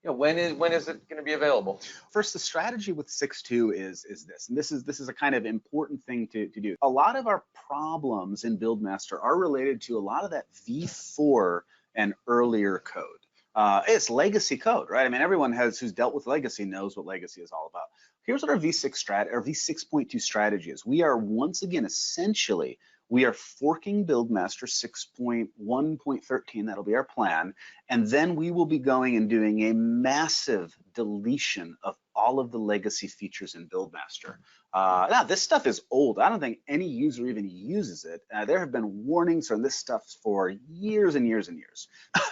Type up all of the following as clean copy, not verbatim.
Yeah, when is it going to be available? First, the strategy with 6.2 is this, and this is a kind of important thing to do. A lot of our problems in BuildMaster are related to a lot of that V4 and earlier code. It's legacy code, right? I mean, everyone who's dealt with legacy knows what legacy is all about. Here's what our V6.2 strategy is. We are once again essentially we are forking BuildMaster 6.1.13. That'll be our plan. And then we will be going and doing a massive deletion of all of the legacy features in BuildMaster. Now, this stuff is old. I don't think any user even uses it. There have been warnings on this stuff for years and years and years.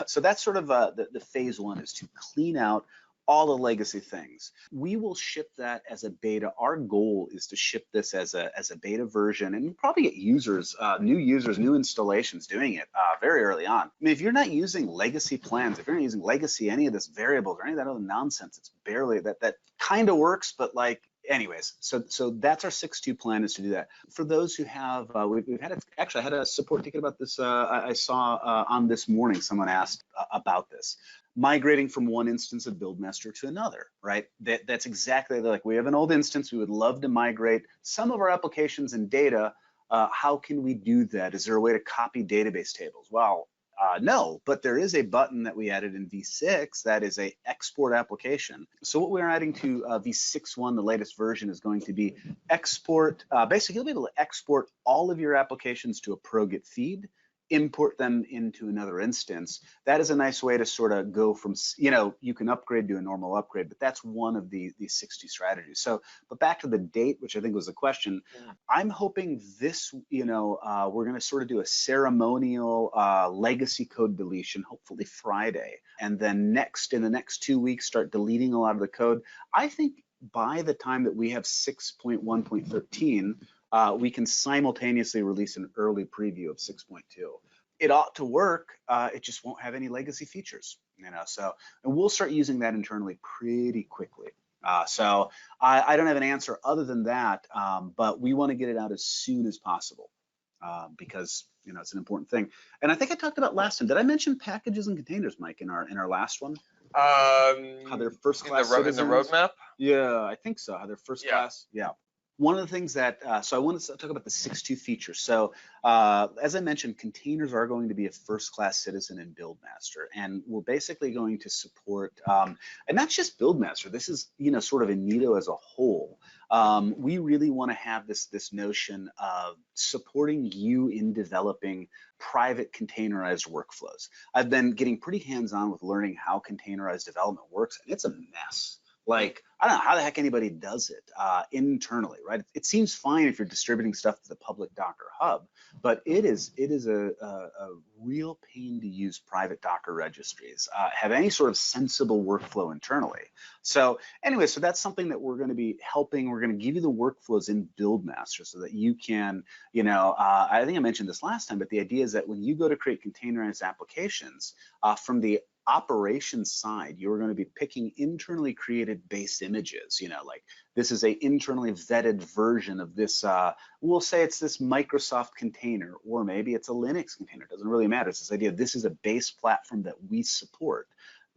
So that's sort of the phase one, is to clean out all the legacy things. We will ship that as a beta. Our goal is to ship this as a beta version, and we'll probably get new installations doing it very early on. I mean, if you're not using legacy plans, if you're not using legacy, any of this variables or any of that other nonsense, it's barely that kind of works, but like, anyways, so that's our 6.2 plan, is to do that. For those who have, we've had actually I had a support ticket about this. I saw on this morning someone asked about this, migrating from one instance of BuildMaster to another, right? That's exactly, like, we have an old instance, we would love to migrate some of our applications and data. How can we do that? Is there a way to copy database tables? Well, no, but there is a button that we added in V6 that is a export application. So what we're adding to V6.1, the latest version, is going to be export. Basically, you'll be able to export all of your applications to a ProGet feed, import them into another instance. That is a nice way to sort of go from, you can upgrade to a normal upgrade, but that's one of the 60 strategies. So, but back to the date, which I think was the question, I'm hoping this, we're going to sort of do a ceremonial legacy code deletion, hopefully Friday, and then in the next 2 weeks, start deleting a lot of the code. I think by the time that we have 6.1.13, we can simultaneously release an early preview of 6.2. It ought to work. It just won't have any legacy features, So, and we'll start using that internally pretty quickly. So I don't have an answer other than that, but we want to get it out as soon as possible because it's an important thing. And I think I talked about last time. Did I mention packages and containers, Mike, in our last one? How they're first class citizens? In the roadmap? Yeah, I think so. How they're first class. Yeah. One of the things that, so I want to talk about the 6.2 features. So as I mentioned, containers are going to be a first-class citizen in BuildMaster, and we're basically going to support, and not just BuildMaster, this is, sort of Inedo as a whole. We really want to have this notion of supporting you in developing private containerized workflows. I've been getting pretty hands-on with learning how containerized development works, and it's a mess. Like, I don't know how the heck anybody does it internally, right? It seems fine if you're distributing stuff to the public Docker hub, but it is a real pain to use private Docker registries, have any sort of sensible workflow internally. So anyway, so that's something that we're going to be helping. We're going to give you the workflows in BuildMaster so that you can, I think I mentioned this last time, but the idea is that when you go to create containerized applications from the operations side, you're going to be picking internally created base images, like this is a internally vetted version of this, we'll say it's this Microsoft container, or maybe it's a Linux container, it doesn't really matter. It's this idea, this is a base platform that we support.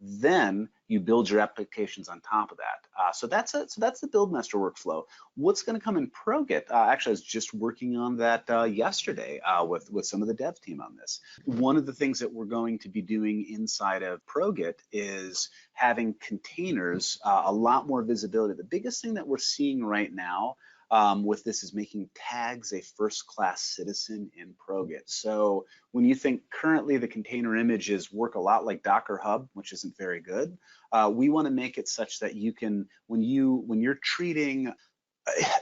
Then you build your applications on top of that. So that's the BuildMaster workflow. What's going to come in ProGet? Actually, I was just working on that yesterday with some of the dev team on this. One of the things that we're going to be doing inside of ProGet is having containers, a lot more visibility. The biggest thing that we're seeing right now with this is making tags a first-class citizen in ProGet. So when you think currently the container images work a lot like Docker Hub, which isn't very good, we want to make it such that you can, when you're treating,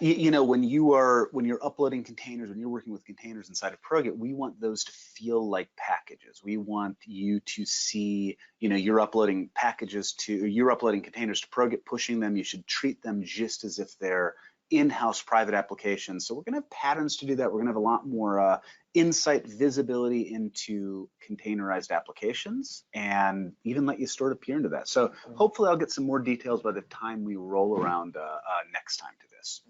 when you're uploading containers, when you're working with containers inside of ProGet, we want those to feel like packages. We want you to see, you're uploading containers to ProGet, pushing them. You should treat them just as if they're in-house private applications. So we're going to have patterns to do that. We're going to have a lot more insight, visibility into containerized applications, and even let you start to peer into that. So hopefully I'll get some more details by the time we roll around next time to this.